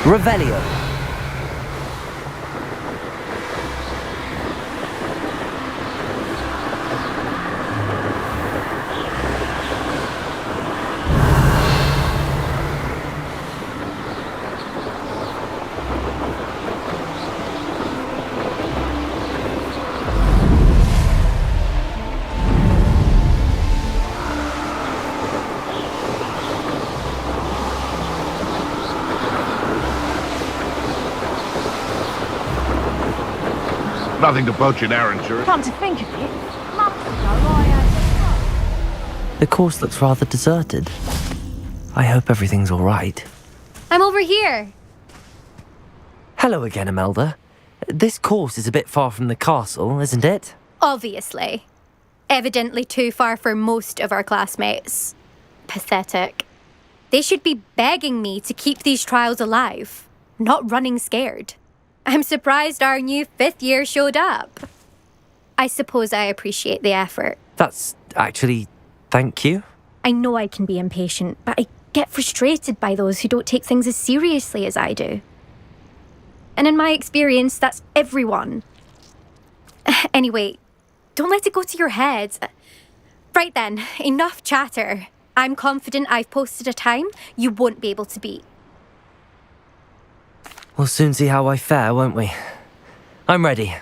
Revelio. Nothing to poach in our insurance. Come to think of it, months ago I had The course looks rather deserted. I hope everything's all right. I'm over here. Hello again, Imelda. This course is a bit far from the castle, isn't it? Obviously. Evidently too far for most of our classmates. Pathetic. They should be begging me to keep these trials alive, not running scared. I'm surprised our new 5th year showed up. I suppose I appreciate the effort. That's actually... thank you. I know I can be impatient, but I get frustrated by those who don't take things as seriously as I do. And in my experience, that's everyone. Anyway, don't let it go to your head. Right then, enough chatter. I'm confident I've posted a time you won't be able to beat. We'll soon see how I fare, won't we? I'm ready.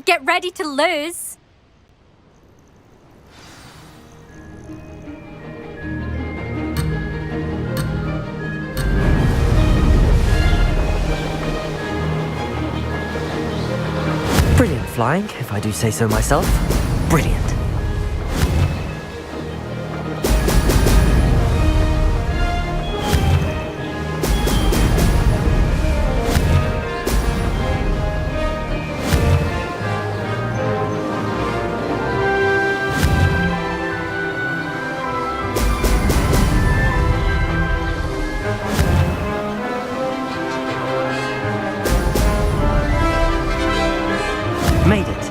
Get ready to lose. Brilliant flying, if I do say so myself. Brilliant. Made it.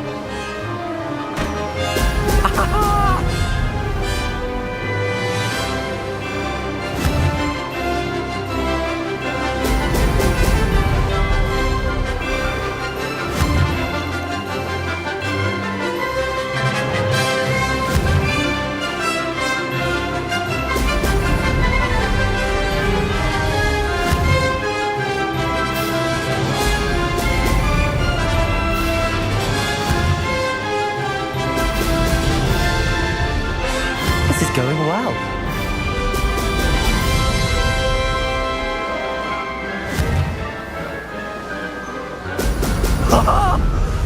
This is going well.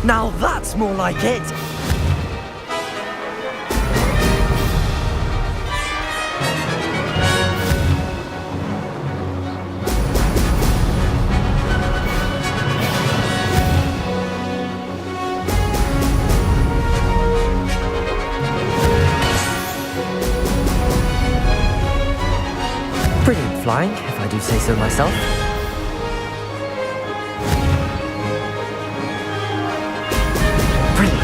Now that's more like it. Brilliant flying, if I do say so myself. Brilliant.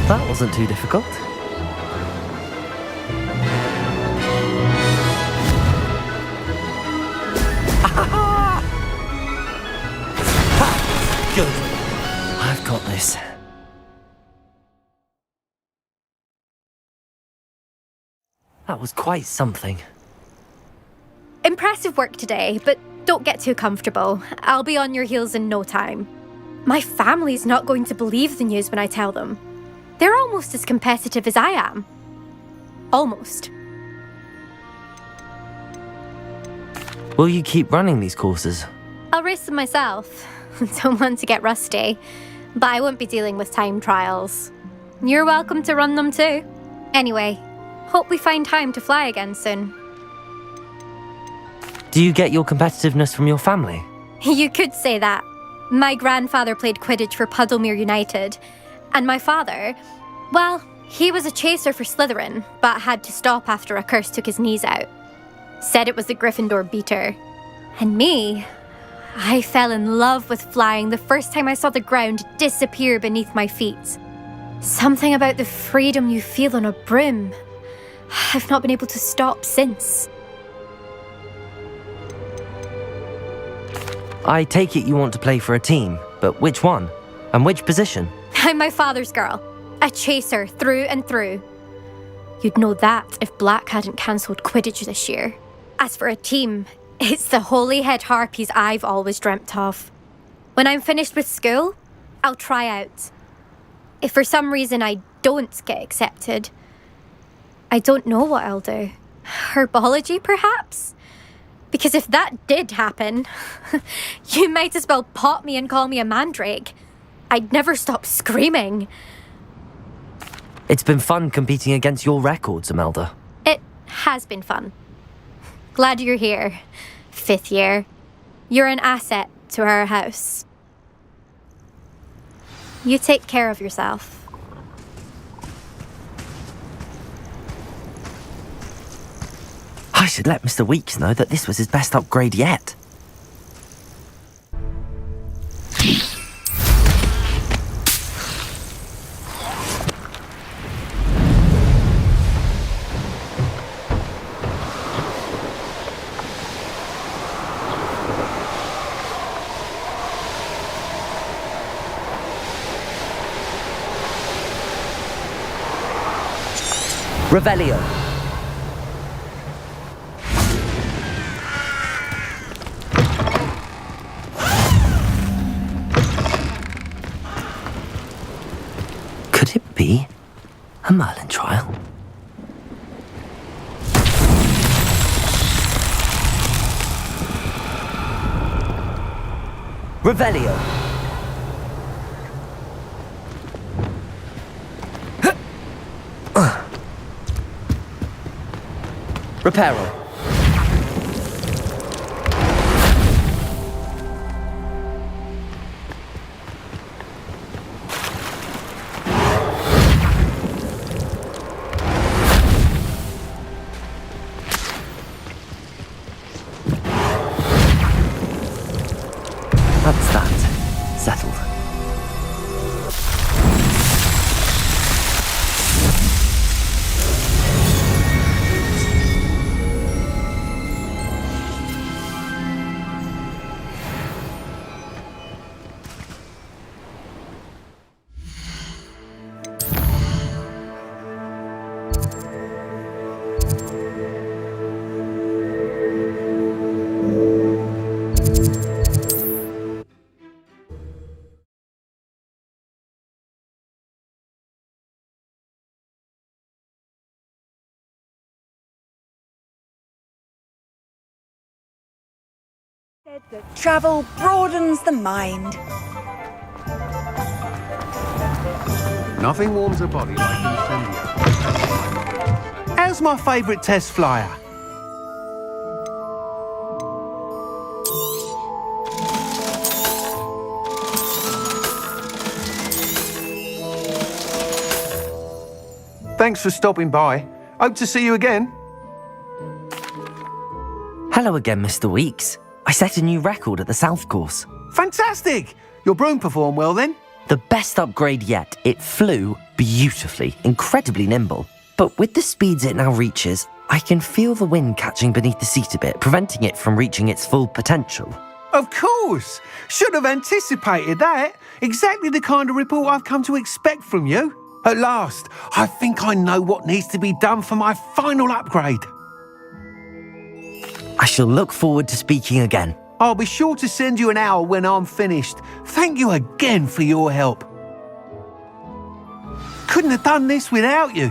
That wasn't too difficult. Ha! Good. I've got this. That was quite something. Impressive work today, but don't get too comfortable. I'll be on your heels in no time. My family's not going to believe the news when I tell them. They're almost as competitive as I am. Almost. Will you keep running these courses? I'll race them myself. Don't want to get rusty. But I won't be dealing with time trials. You're welcome to run them too. Anyway, hope we find time to fly again soon. Do you get your competitiveness from your family? You could say that. My grandfather played Quidditch for Puddlemere United, And my father, well, he was a chaser for Slytherin, but had to stop after a curse took his knees out. Said it was the Gryffindor beater. And me, I fell in love with flying the first time I saw the ground disappear beneath my feet. Something about the freedom you feel on a broom. I've not been able to stop since. I take it you want to play for a team, but which one? And which position? I'm my father's girl. A chaser through and through. You'd know that if Black hadn't cancelled Quidditch this year. As for a team, it's the Holyhead Harpies I've always dreamt of. When I'm finished with school, I'll try out. If for some reason I don't get accepted, I don't know what I'll do. Herbology, perhaps? Because if that did happen, you might as well pot me and call me a mandrake. I'd never stop screaming. It's been fun competing against your records, Imelda. It has been fun. Glad you're here, 5th year. You're an asset to our house. You take care of yourself. I should let Mr. Weeks know that this was his best upgrade yet. Revelio. Could it be a Merlin trial? Revelio. Reparo. That's that. Settled. That travel broadens the mind. Nothing warms a body like incendio. How's my favourite test flyer? Thanks for stopping by. Hope to see you again. Hello again, Mr. Weeks. I set a new record at the South Course. Fantastic! Your broom performed well then? The best upgrade yet. It flew beautifully, incredibly nimble. But with the speeds it now reaches, I can feel the wind catching beneath the seat a bit, preventing it from reaching its full potential. Of course! Should have anticipated that. Exactly the kind of report I've come to expect from you. At last, I think I know what needs to be done for my final upgrade. I shall look forward to speaking again. I'll be sure to send you an hour when I'm finished. Thank you again for your help. Couldn't have done this without you.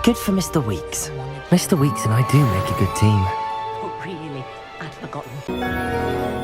Good for Mr. Weeks. Mr. Weeks and I do make a good team. Oh, really? I'd forgotten.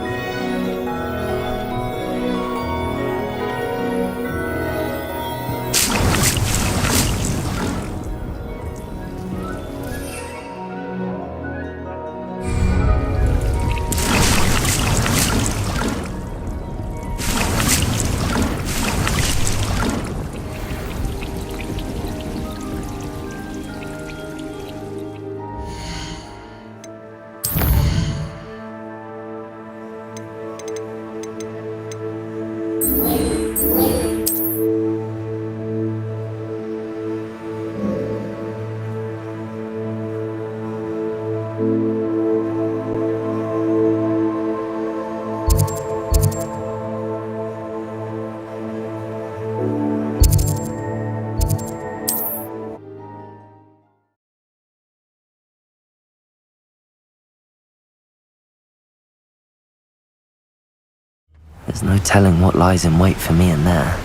There's no telling what lies in wait for me in there.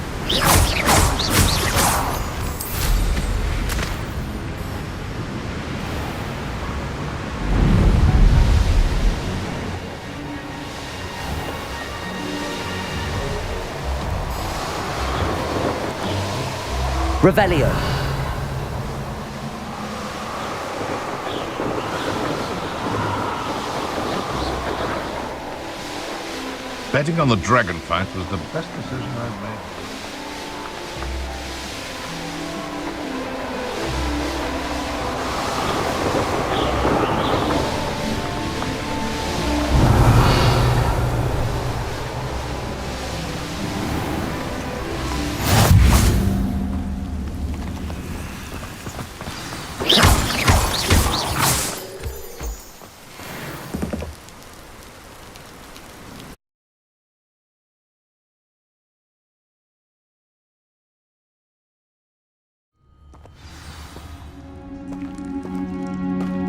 Revelio. Betting on the dragon fight was the best decision I've made.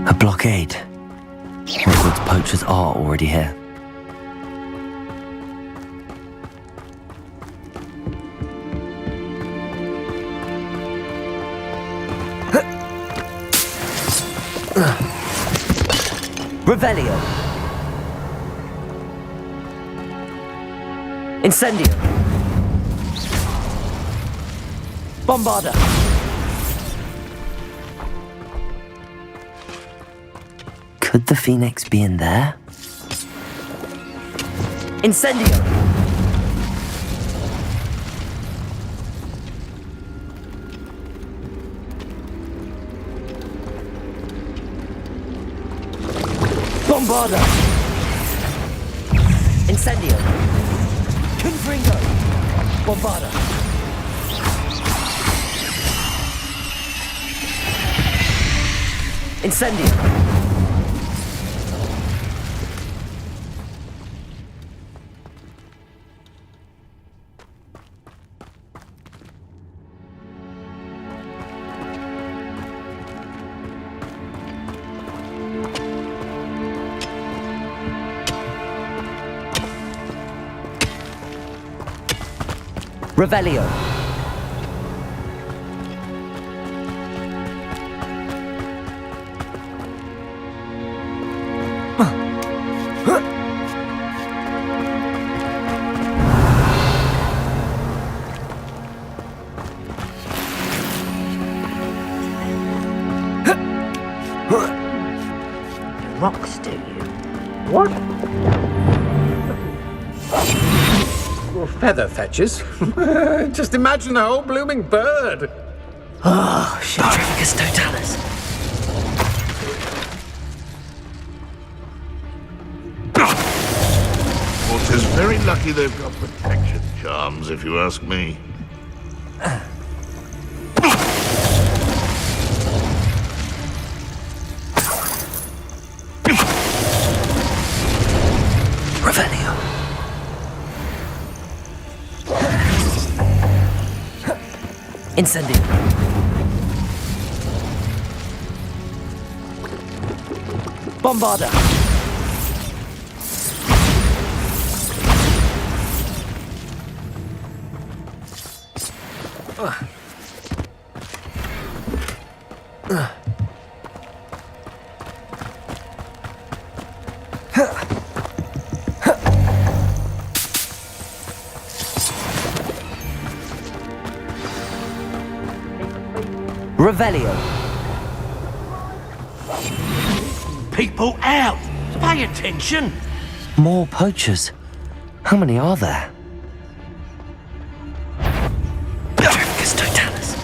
A blockade. Hogwarts poachers are already here. Revelio. Incendio. Bombarda. Could the Phoenix be in there? Incendio! Bombarda! Incendio! Confringo! Bombarda! Incendio! Revelio. Rocks, do you? What? Well, feather fetches. Just imagine a whole blooming bird. Oh, resurfaced totalis. Well, 'tis very lucky they've got protection charms, if you ask me. Revelio. Incendio. Bombarda. Revelio. People out! Pay attention! More poachers. How many are there? Resurfaced totalis.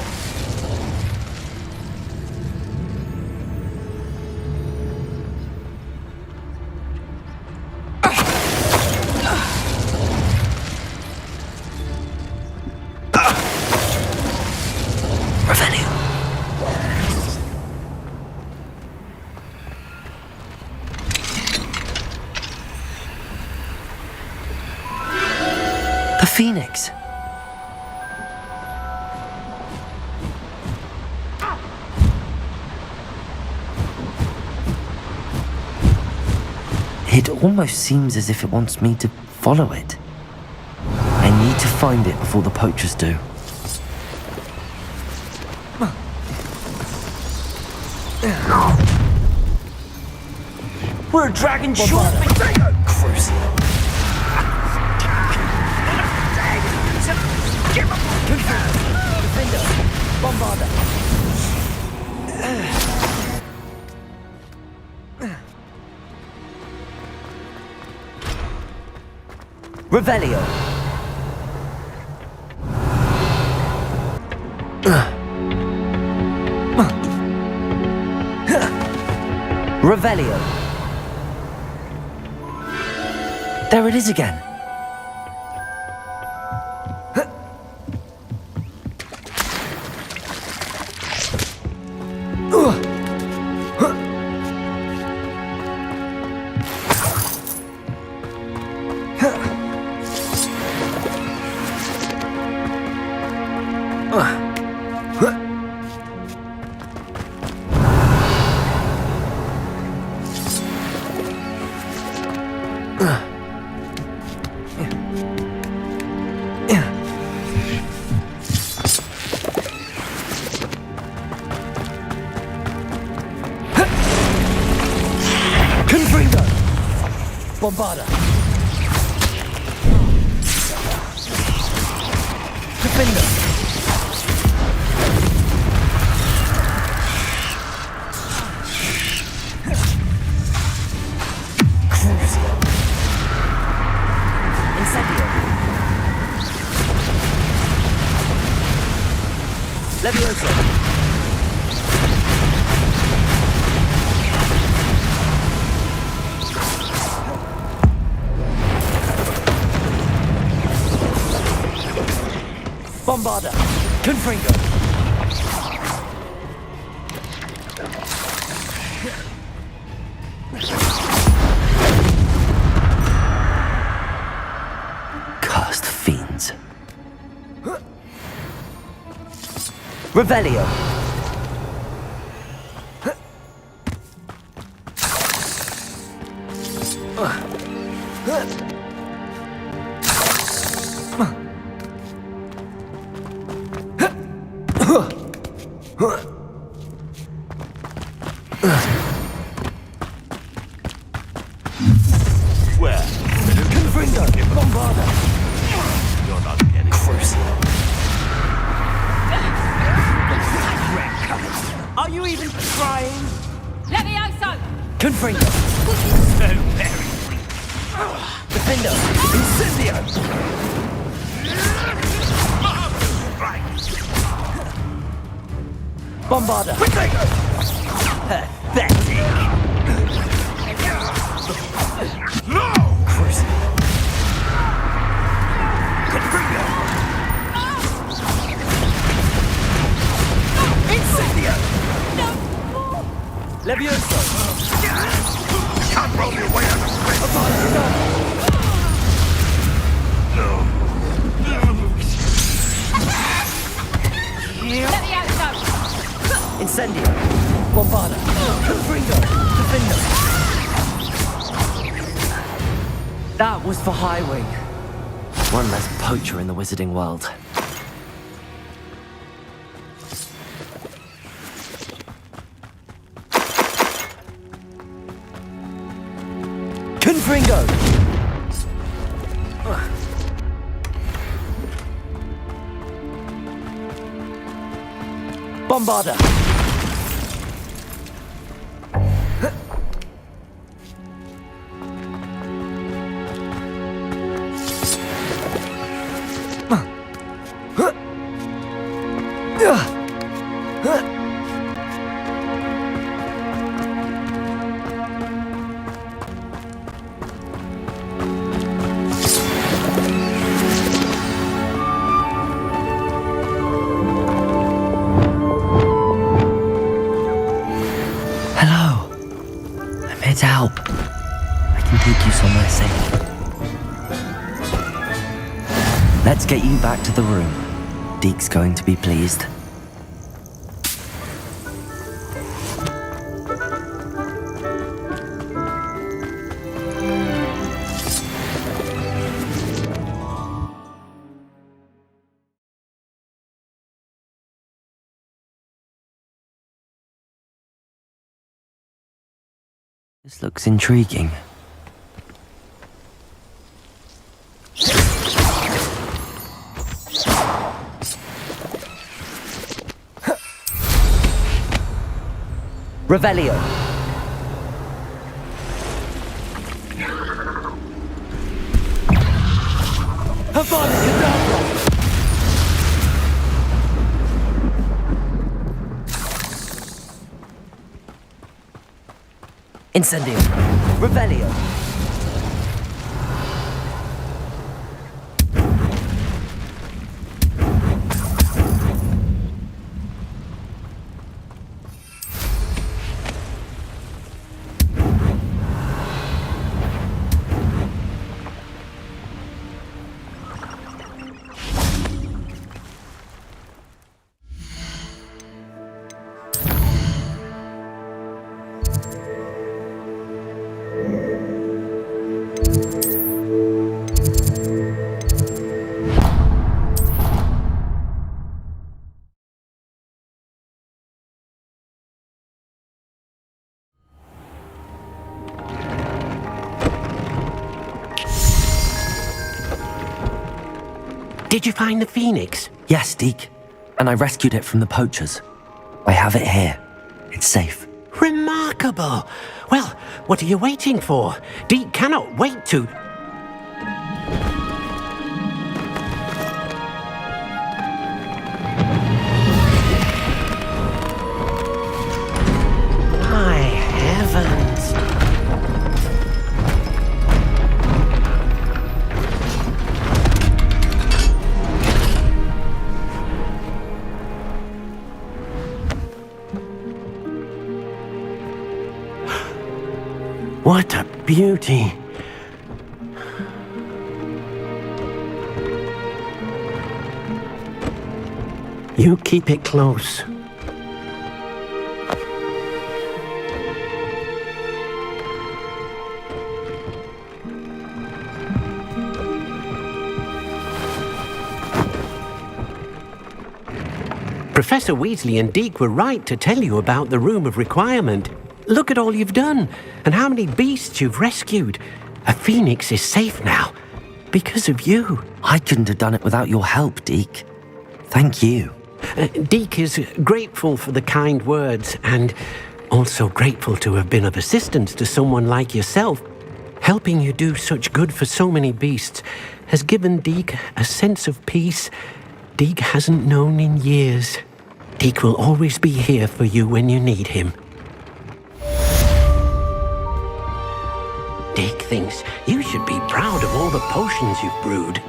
Revelio. The Phoenix. It almost seems as if it wants me to follow it. to find it before the poachers do. We're a dragon short. Crucial. Revelio. Revelio. There it is again. Bombarda. Defender. Crucial. Incendio. Levioso. Bombarda. Confringo. Cursed fiends. Revelio. Where? Confringo. Bombarda. You're not getting close. Are you even trying? Levioso! Confringo. So very. Defender. Incendio. Bombarda. Pathetic. No! Crucial. Confringo. Incendio. Levioso. Can't roll your way out of space. Levioso! Incendio. Bombarda. Confringo. Defender. That was for Highwing. One less poacher in the wizarding world. Confringo. Bombarda. Hello. I'm here to help. I can take you somewhere safe. Let's get you back to the room. Deke's going to be pleased. This looks intriguing. Revelio. Avada Kedavra! Incendio. Revelio. Did you find the phoenix? Yes, Deke. And I rescued it from the poachers. I have it here. It's safe. Remarkable. Well, what are you waiting for? Deke cannot wait to... My heavens. What a beauty. You keep it close. Professor Weasley and Deke were right to tell you about the Room of Requirement. Look at all you've done, and how many beasts you've rescued. A phoenix is safe now, because of you. I couldn't have done it without your help, Deke. Thank you. Deke is grateful for the kind words, and also grateful to have been of assistance to someone like yourself. Helping you do such good for so many beasts has given Deke a sense of peace Deke hasn't known in years. Deke will always be here for you when you need him. Deke thinks you should be proud of all the potions you've brewed.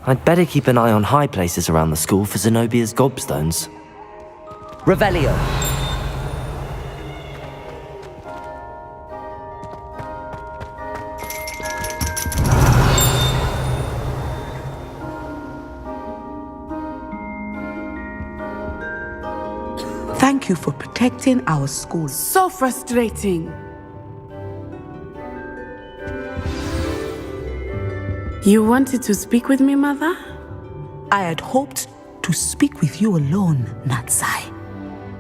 I'd better keep an eye on high places around the school for Zenobia's gobstones. Revelio! Thank you for protecting our school. So frustrating. You wanted to speak with me, Mother? I had hoped to speak with you alone, Natsai.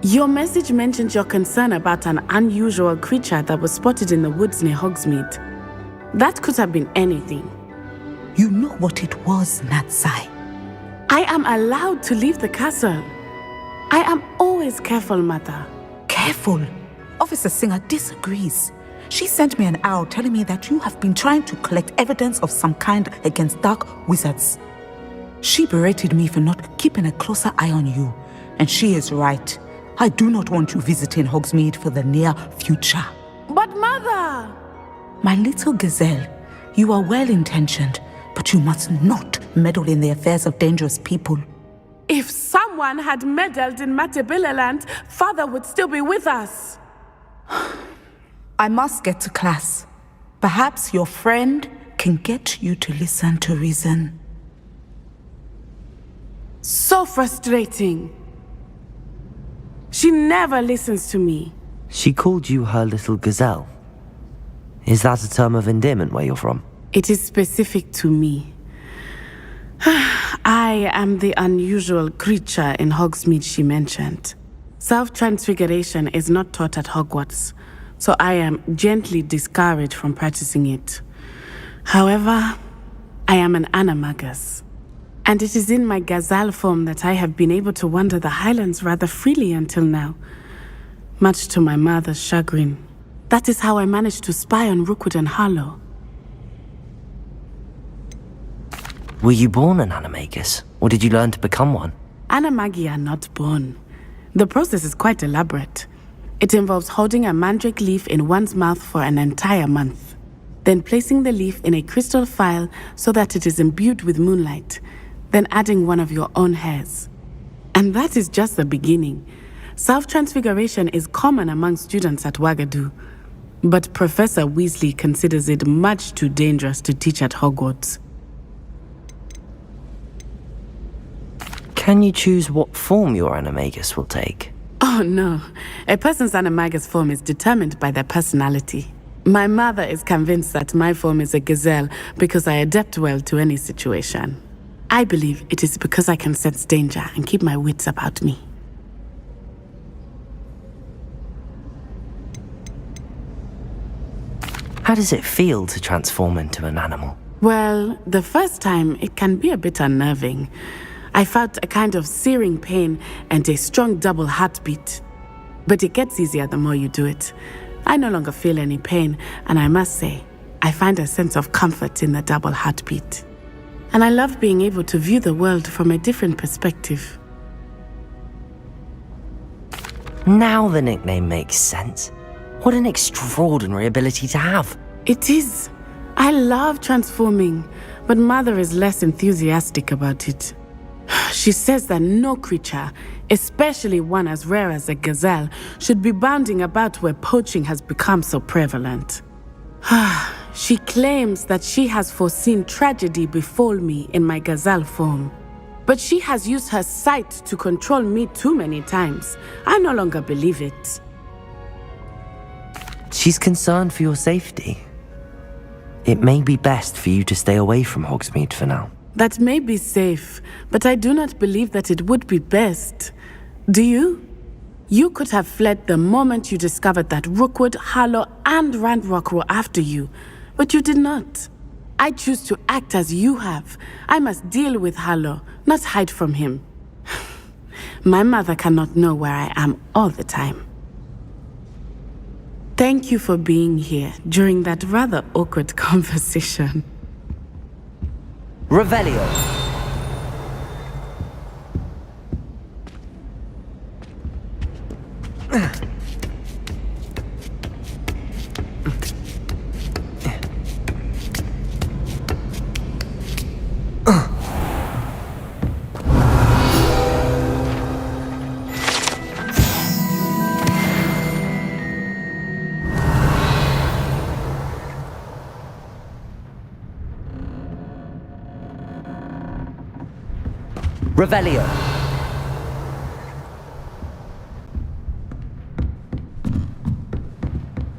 Your message mentioned your concern about an unusual creature that was spotted in the woods near Hogsmeade. That could have been anything. You know what it was, Natsai. I am allowed to leave the castle. I am always careful, Mother. Careful? Officer Singer disagrees. She sent me an arrow telling me that you have been trying to collect evidence of some kind against dark wizards. She berated me for not keeping a closer eye on you, and she is right. I do not want you visiting Hogsmeade for the near future. But Mother! My little gazelle, you are well-intentioned, but you must not meddle in the affairs of dangerous people. If someone had meddled in Matabeleland, Father would still be with us. I must get to class. Perhaps your friend can get you to listen to reason. So frustrating. She never listens to me. She called you her little gazelle. Is that a term of endearment where you're from? It is specific to me. I am the unusual creature in Hogsmeade she mentioned. Self-transfiguration is not taught at Hogwarts, so I am gently discouraged from practicing it. However, I am an animagus, and it is in my gazelle form that I have been able to wander the highlands rather freely until now, much to my mother's chagrin. That is how I managed to spy on Rookwood and Harlow. Were you born an animagus, or did you learn to become one? Animagi are not born. The process is quite elaborate. It involves holding a mandrake leaf in one's mouth for an entire month, then placing the leaf in a crystal phial so that it is imbued with moonlight, then adding one of your own hairs. And that is just the beginning. Self-transfiguration is common among students at Wagadu, but Professor Weasley considers it much too dangerous to teach at Hogwarts. Can you choose what form your animagus will take? Oh no, a person's animagus form is determined by their personality. My mother is convinced that my form is a gazelle because I adapt well to any situation. I believe it is because I can sense danger and keep my wits about me. How does it feel to transform into an animal? Well, the first time it can be a bit unnerving. I felt a kind of searing pain and a strong double heartbeat. But it gets easier the more you do it. I no longer feel any pain, and I must say, I find a sense of comfort in the double heartbeat. And I love being able to view the world from a different perspective. Now the nickname makes sense. What an extraordinary ability to have. It is. I love transforming, but Mother is less enthusiastic about it. She says that no creature, especially one as rare as a gazelle, should be bounding about where poaching has become so prevalent. She claims that she has foreseen tragedy befall me in my gazelle form. But she has used her sight to control me too many times. I no longer believe it. She's concerned for your safety. It may be best for you to stay away from Hogsmeade for now. That may be safe, but I do not believe that it would be best. Do you? You could have fled the moment you discovered that Rookwood, Harlow, and Ranrock were after you, but you did not. I choose to act as you have. I must deal with Harlow, not hide from him. My mother cannot know where I am all the time. Thank you for being here during that rather awkward conversation. Revelio. Revelio.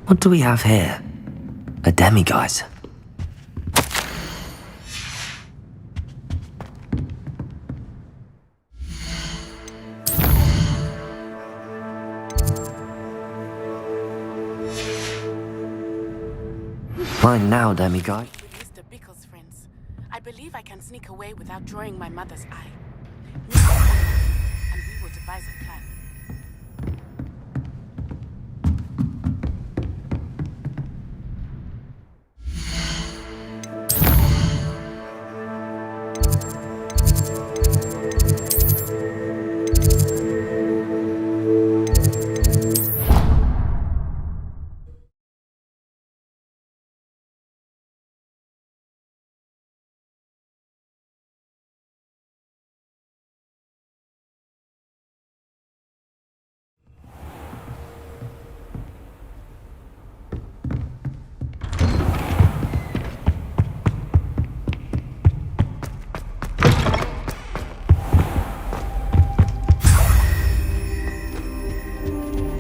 What do we have here? A demiguise. Fine now, demiguise. With Mr. Bickle's friends, I believe I can sneak away without drawing my mother's eye. And we will devise a plan.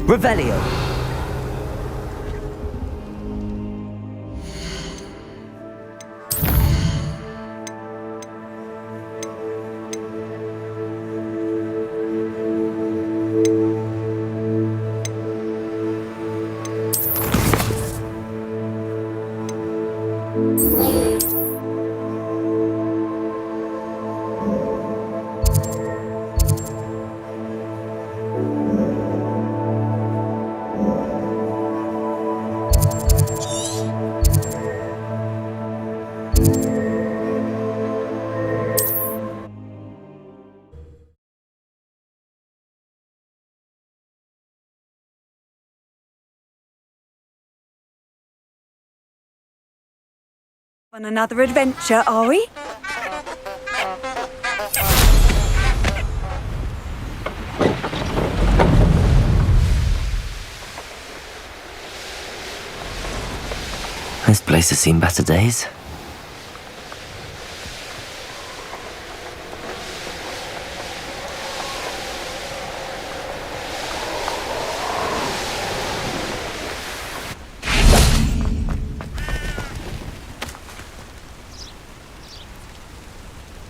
Revelio. On another adventure, are we? This place has seen better days.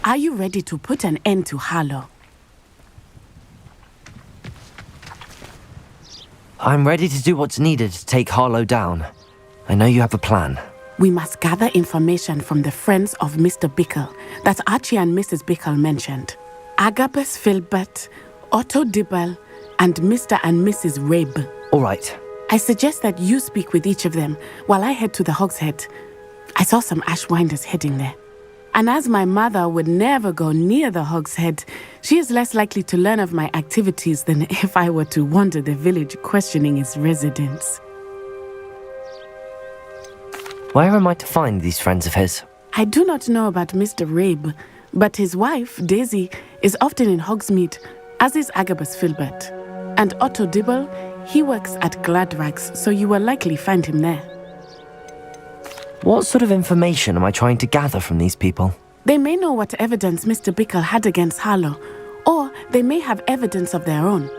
Are you ready to put an end to Harlow? I'm ready to do what's needed to take Harlow down. I know you have a plan. We must gather information from the friends of Mr. Bickle that Archie and Mrs. Bickle mentioned. Agabus Filbert, Otto Dibble, and Mr. and Mrs. Rabe. All right. I suggest that you speak with each of them while I head to the Hogshead. I saw some Ashwinders heading there. And as my mother would never go near the Hogshead, she is less likely to learn of my activities than if I were to wander the village questioning its residents. Where am I to find these friends of his? I do not know about Mr. Rabe, but his wife, Daisy, is often in Hogsmeade, as is Agabus Filbert. And Otto Dibble, he works at Gladrags, so you will likely find him there. What sort of information am I trying to gather from these people? They may know what evidence Mr. Bickle had against Harlow, or they may have evidence of their own.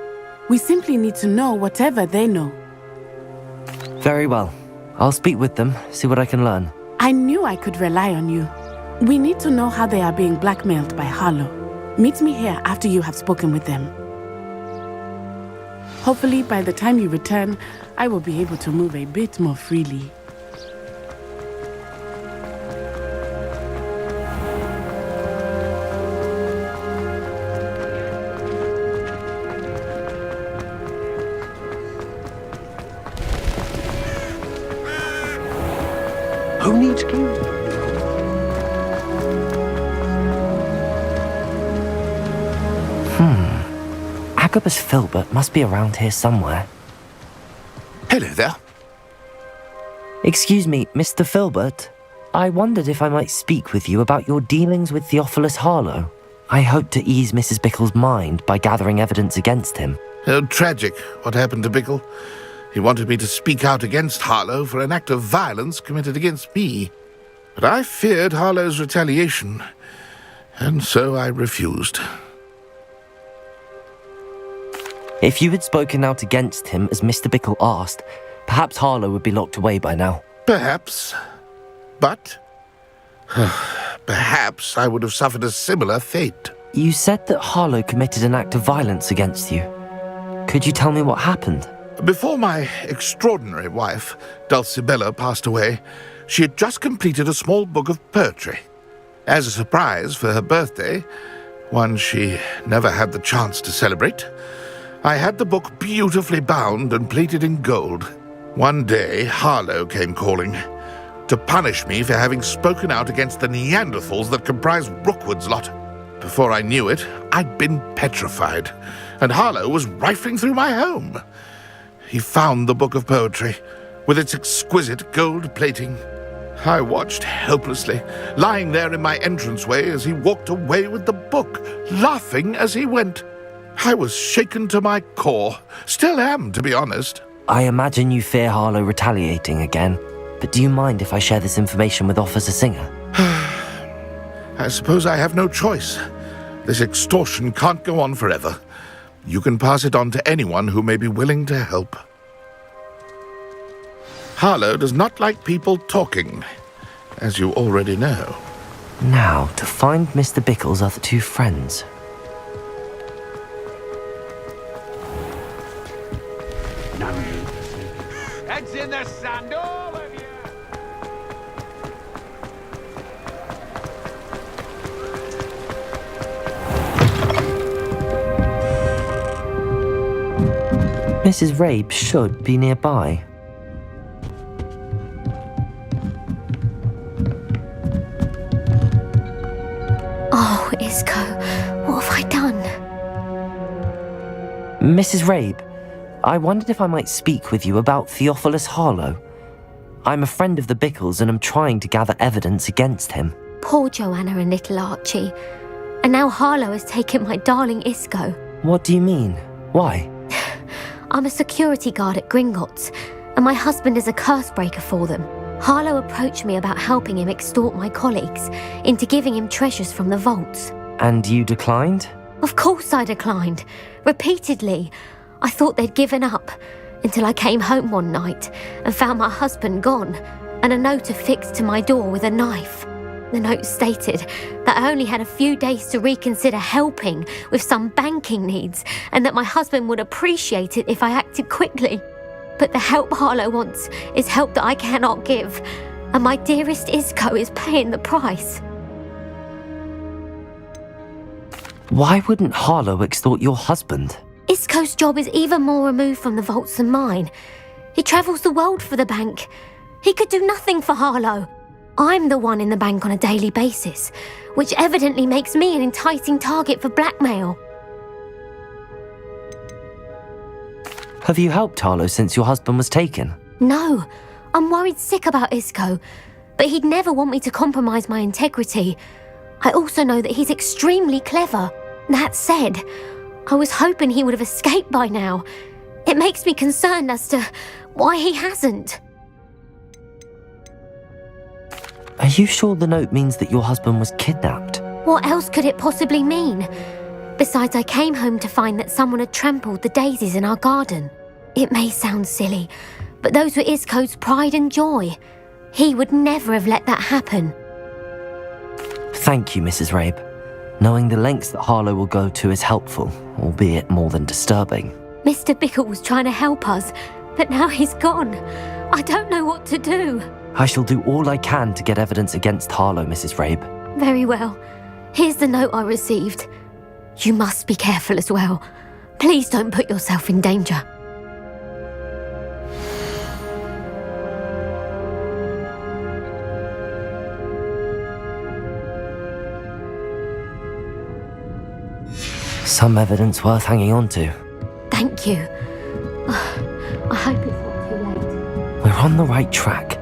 We simply need to know whatever they know. Very well. I'll speak with them, see what I can learn. I knew I could rely on you. We need to know how they are being blackmailed by Harlow. Meet me here after you have spoken with them. Hopefully, by the time you return, I will be able to move a bit more freely. Who needs keys? Agabus Filbert must be around here somewhere. Hello there. Excuse me, Mr. Filbert. I wondered if I might speak with you about your dealings with Theophilus Harlow. I hope to ease Mrs. Bickle's mind by gathering evidence against him. Oh, tragic what happened to Bickle. He wanted me to speak out against Harlow for an act of violence committed against me. But I feared Harlow's retaliation, and so I refused. If you had spoken out against him as Mr. Bickle asked, perhaps Harlow would be locked away by now. Perhaps. But perhaps I would have suffered a similar fate. You said that Harlow committed an act of violence against you. Could you tell me what happened? Before my extraordinary wife, Dulcibella, passed away, she had just completed a small book of poetry. As a surprise for her birthday, one she never had the chance to celebrate, I had the book beautifully bound and plated in gold. One day, Harlow came calling to punish me for having spoken out against the Neanderthals that comprise Rookwood's lot. Before I knew it, I'd been petrified, and Harlow was rifling through my home. He found the book of poetry, with its exquisite gold plating. I watched helplessly, lying there in my entranceway as he walked away with the book, laughing as he went. I was shaken to my core. Still am, to be honest. I imagine you fear Harlow retaliating again, but do you mind if I share this information with Officer Singer? I suppose I have no choice. This extortion can't go on forever. You can pass it on to anyone who may be willing to help. Harlow does not like people talking, as you already know. Now, to find Mr. Bickle's other two friends. Heads in the sand, all of you! Mrs. Rabe should be nearby. Oh, Isco, what have I done? Mrs. Rabe, I wondered if I might speak with you about Theophilus Harlow. I'm a friend of the Bickles and am trying to gather evidence against him. Poor Joanna and little Archie. And now Harlow has taken my darling Isco. What do you mean? Why? I'm a security guard at Gringotts, and my husband is a curse breaker for them. Harlow approached me about helping him extort my colleagues into giving him treasures from the vaults. And you declined? Of course I declined. Repeatedly. I thought they'd given up, until I came home one night and found my husband gone, and a note affixed to my door with a knife. The note stated that I only had a few days to reconsider helping with some banking needs, and that my husband would appreciate it if I acted quickly. But the help Harlow wants is help that I cannot give, and my dearest Isco is paying the price. Why wouldn't Harlow extort your husband? Isco's job is even more removed from the vaults than mine. He travels the world for the bank. He could do nothing for Harlow. I'm the one in the bank on a daily basis, which evidently makes me an enticing target for blackmail. Have you helped Harlow since your husband was taken? No, I'm worried sick about Isco, but he'd never want me to compromise my integrity. I also know that he's extremely clever. That said, I was hoping he would have escaped by now. It makes me concerned as to why he hasn't. Are you sure the note means that your husband was kidnapped? What else could it possibly mean? Besides, I came home to find that someone had trampled the daisies in our garden. It may sound silly, but those were Isco's pride and joy. He would never have let that happen. Thank you, Mrs. Rabe. Knowing the lengths that Harlow will go to is helpful, albeit more than disturbing. Mr. Bickle was trying to help us, but now he's gone. I don't know what to do. I shall do all I can to get evidence against Harlow, Mrs. Rabe. Very well. Here's the note I received. You must be careful as well. Please don't put yourself in danger. Some evidence worth hanging on to. Thank you. I hope it's not too late. We're on the right track.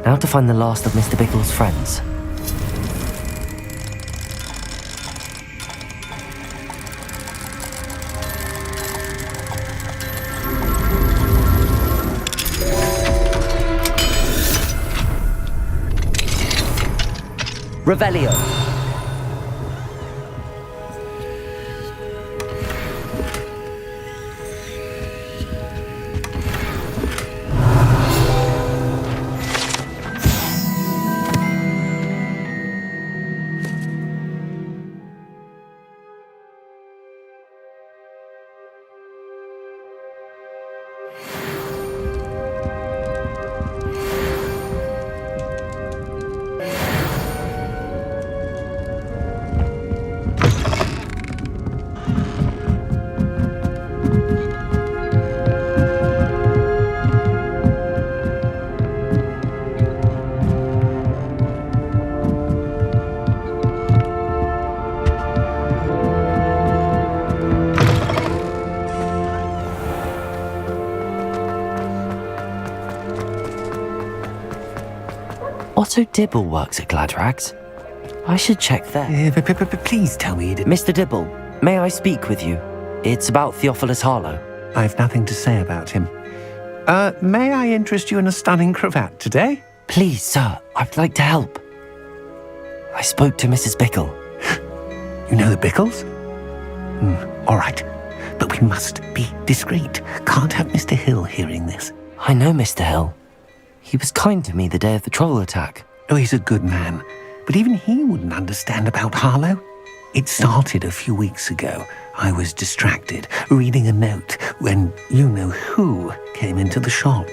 Now to find the last of Mr. Bickle's friends. Revelio. Otto Dibble works at Gladrags. I should check there. Please tell me. Mr. Dibble, may I speak with you? It's about Theophilus Harlow. I've nothing to say about him. May I interest you in a stunning cravat today? Please, sir, I'd like to help. I spoke to Mrs. Bickle. You know the Bickles? All right. But we must be discreet. Can't have Mr. Hill hearing this. I know Mr. Hill. He was kind to me the day of the troll attack. Oh, he's a good man. But even he wouldn't understand about Harlow. It started a few weeks ago. I was distracted, reading a note, when you-know-who came into the shop.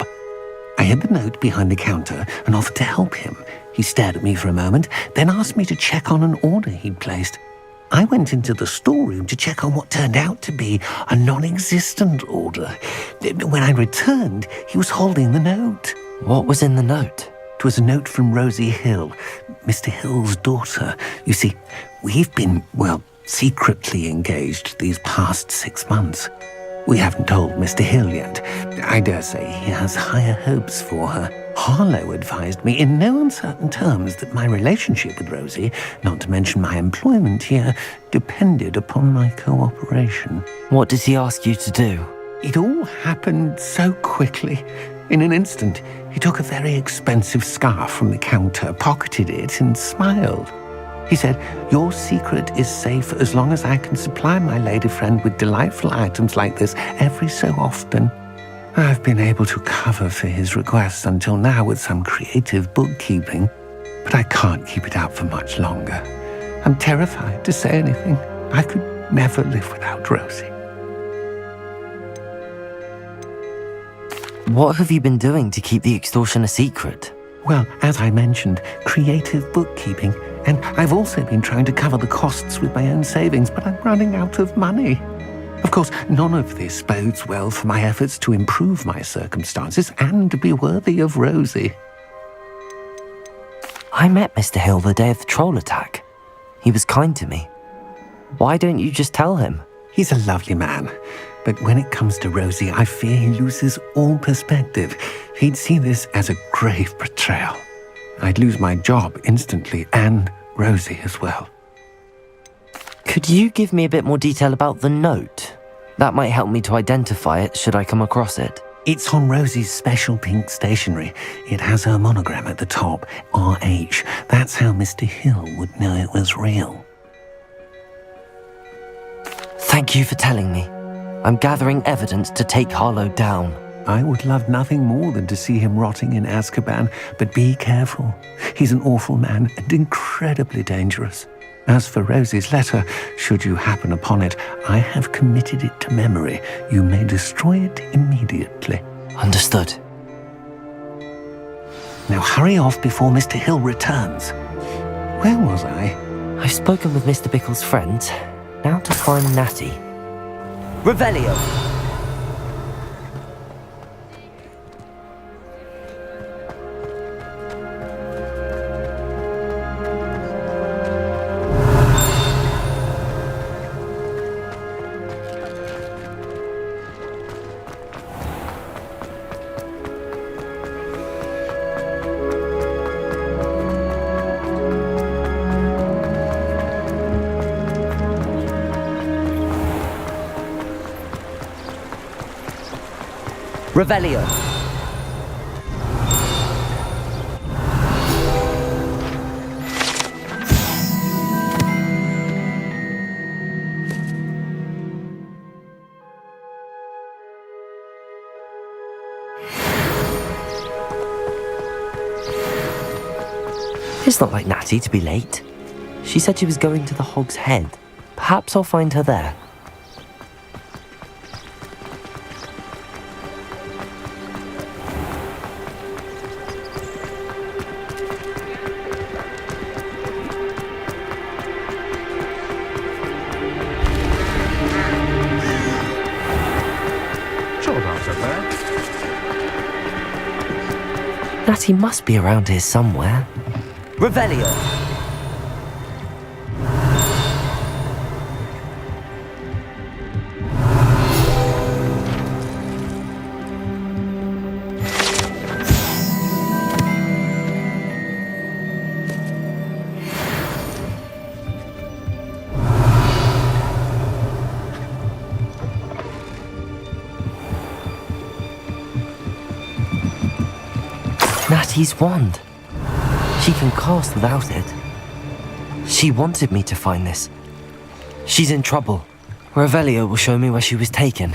I hid the note behind the counter and offered to help him. He stared at me for a moment, then asked me to check on an order he'd placed. I went into the storeroom to check on what turned out to be a non-existent order. When I returned, he was holding the note. What was in the note? It was a note from Rosie Hill, Mr. Hill's daughter. You see, we've been, secretly engaged these past 6 months. We haven't told Mr. Hill yet. I dare say he has higher hopes for her. Harlow advised me in no uncertain terms that my relationship with Rosie, not to mention my employment here, depended upon my cooperation. What does he ask you to do? It all happened so quickly. In an instant, he took a very expensive scarf from the counter, pocketed it, and smiled. He said, "Your secret is safe as long as I can supply my lady friend with delightful items like this every so often." I've been able to cover for his requests until now with some creative bookkeeping, but I can't keep it up for much longer. I'm terrified to say anything. I could never live without Rosie. What have you been doing to keep the extortion a secret? Well, as I mentioned, creative bookkeeping, and I've also been trying to cover the costs with my own savings, but I'm running out of money. Of course, none of this bodes well for my efforts to improve my circumstances and be worthy of Rosie. I met Mr. Hill the day of the troll attack. He was kind to me. Why don't you just tell him? He's a lovely man. But when it comes to Rosie, I fear he loses all perspective. He'd see this as a grave betrayal. I'd lose my job instantly, and Rosie as well. Could you give me a bit more detail about the note? That might help me to identify it should I come across it. It's on Rosie's special pink stationery. It has her monogram at the top, RH. That's how Mr. Hill would know it was real. Thank you for telling me. I'm gathering evidence to take Harlow down. I would love nothing more than to see him rotting in Azkaban, but be careful. He's an awful man and incredibly dangerous. As for Rosie's letter, should you happen upon it, I have committed it to memory. You may destroy it immediately. Understood. Now hurry off before Mr. Hill returns. Where was I? I've spoken with Mr. Bickle's friend. Now to find Natty. Revelio! Revelio. It's not like Natty to be late. She said she was going to the Hog's Head. Perhaps I'll find her there. Natty must be around here somewhere. Revelio! Natty's wand. She can cast without it. She wanted me to find this. She's in trouble. Revelio will show me where she was taken.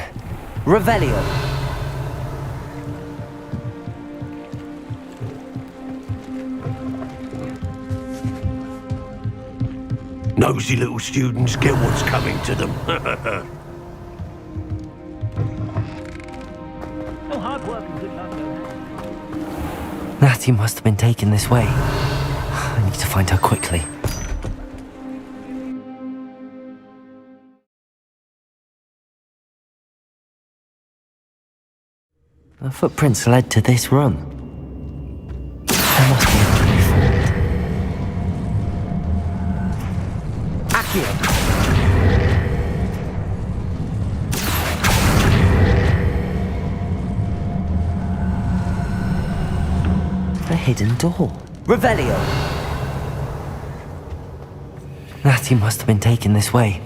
Revelio! Nosy little students get what's coming to them. Natty must have been taken this way. I need to find her quickly. The footprints led to this room. There must be a way forward. Accio! A hidden door. Revelio! Natty must have been taken this way.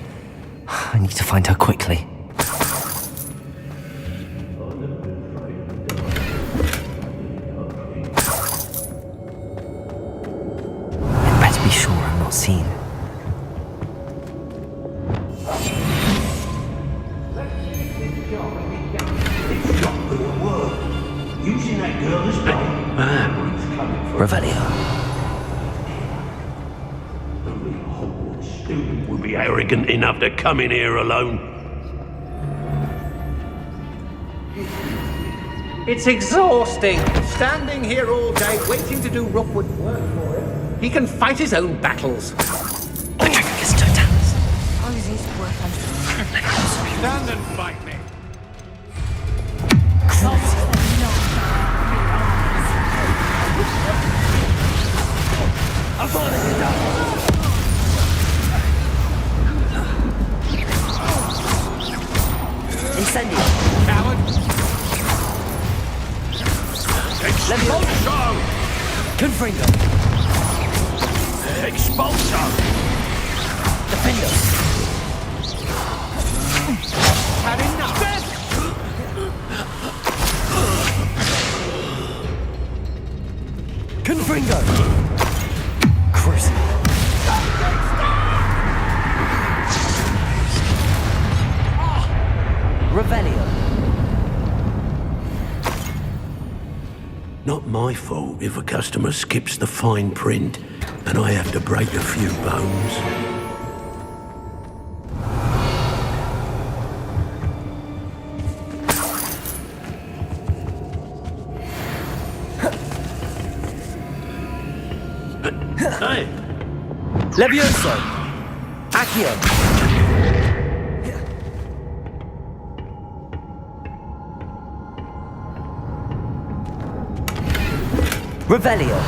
I need to find her quickly. I'd better be sure I'm not seen. Using that girl as bait. Revelio. Only a Hogwarts student would be arrogant enough to come in here alone. It's exhausting, standing here all day waiting to do Rookwood work for him. He can fight his own battles. Stand and fight me. Incendio! Coward! Expulso! Confringo! Expulso! Defendo! Had enough! Confringo! Cruise! Revelio! Not my fault if a customer skips the fine print and I have to break a few bones. Hey! Levioso! Accio! Revelio!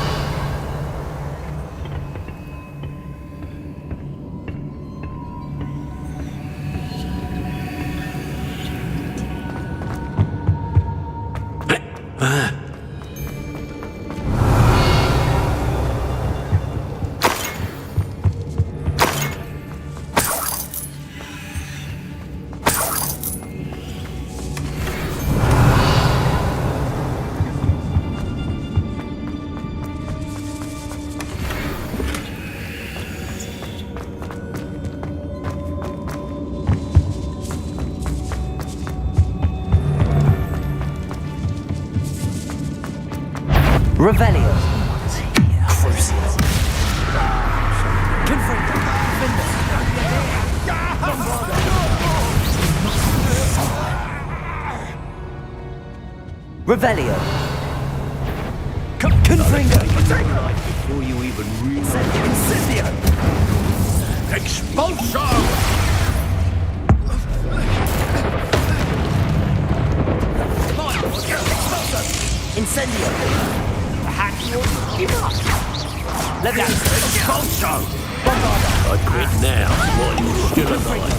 Revelio! Crucius! Confringo! Revelio! Confringo! Before you even realize... Incendio! Expulso! Incendio! I quit now while you're still alive.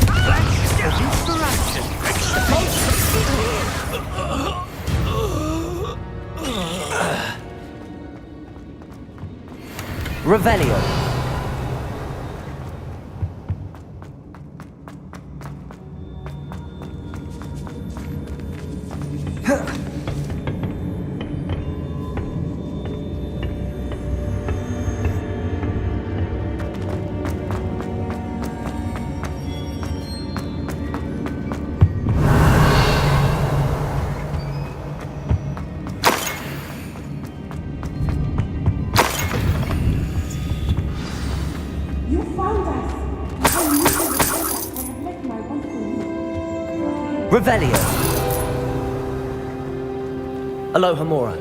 Revelio. You found us! I knew you would help us and have left my wand for you. Revelio. Aloha Mora.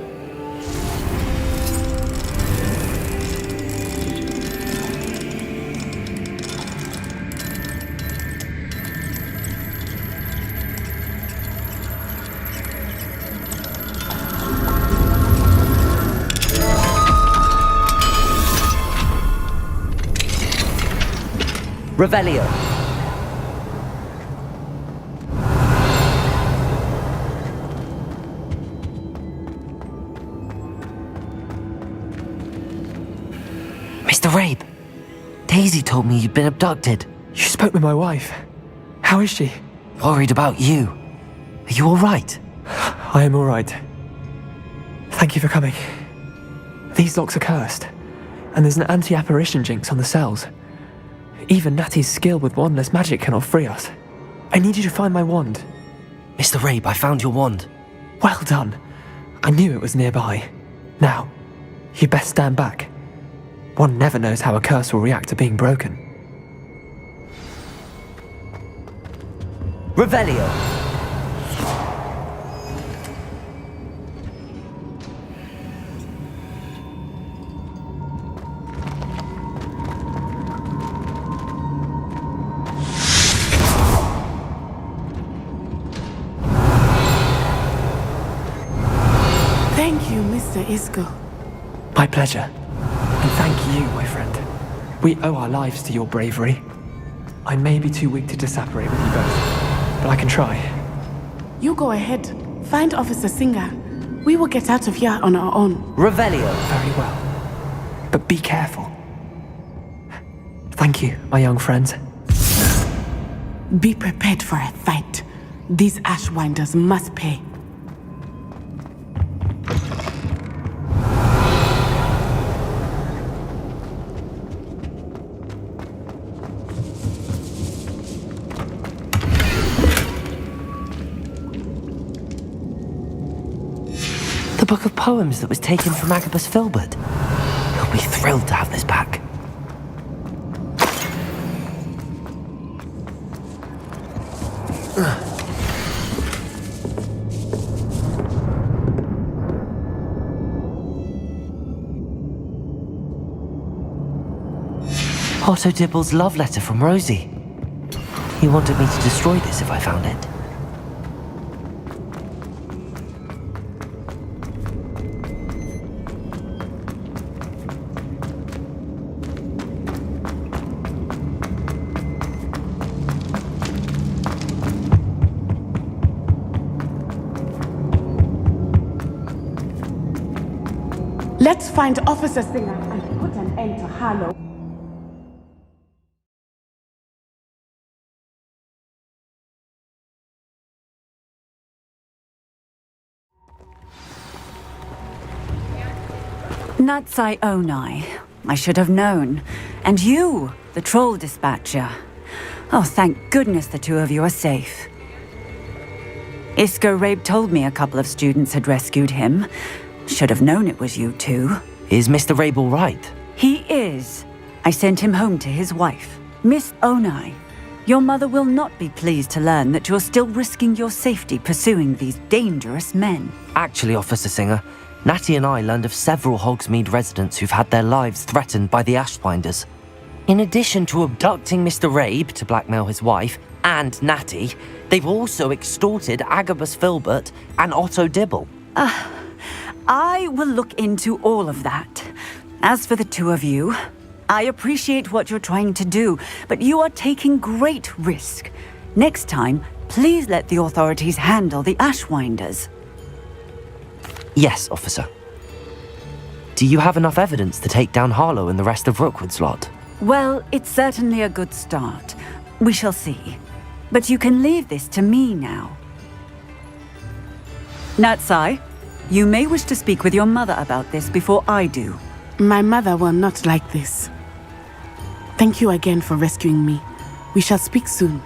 Revelio. Mr. Rabe, Daisy told me you'd been abducted. You spoke with my wife. How is she? Worried about you. Are you all right? I am all right. Thank you for coming. These locks are cursed, and there's an anti-apparition jinx on the cells. Even Natty's skill with wandless magic cannot free us. I need you to find my wand. Mr. Rabe, I found your wand. Well done. I knew it was nearby. Now, you best stand back. One never knows how a curse will react to being broken. Revelio. Thank you, Mr. Isco. My pleasure. And thank you, my friend. We owe our lives to your bravery. I may be too weak to disapparate with you both, but I can try. You go ahead. Find Officer Singer. We will get out of here on our own. Revelio. Very well. But be careful. Thank you, my young friends. Be prepared for a fight. These Ashwinders must pay. The book of poems that was taken from Agabus Filbert. He'll be thrilled to have this back. Otto Dibble's love letter from Rosie. He wanted me to destroy this if I found it. Let's find Officer Singer and put an end to Harlow. Natsai Onai. I should have known. And you, the troll dispatcher. Oh, thank goodness the two of you are safe. Isco Rabe told me a couple of students had rescued him. Should have known it was you two. Is Mr. Rabe all right? He is. I sent him home to his wife. Miss Onai, your mother will not be pleased to learn that you're still risking your safety pursuing these dangerous men. Actually, Officer Singer, Natty and I learned of several Hogsmeade residents who've had their lives threatened by the Ashwinders. In addition to abducting Mr. Rabe to blackmail his wife and Natty, they've also extorted Agabus Filbert and Otto Dibble. I will look into all of that. As for the two of you, I appreciate what you're trying to do, but you are taking great risk. Next time, please let the authorities handle the Ashwinders. Yes, officer. Do you have enough evidence to take down Harlow and the rest of Rookwood's lot? Well, it's certainly a good start. We shall see. But you can leave this to me now. Natsai, you may wish to speak with your mother about this before I do. My mother will not like this. Thank you again for rescuing me. We shall speak soon.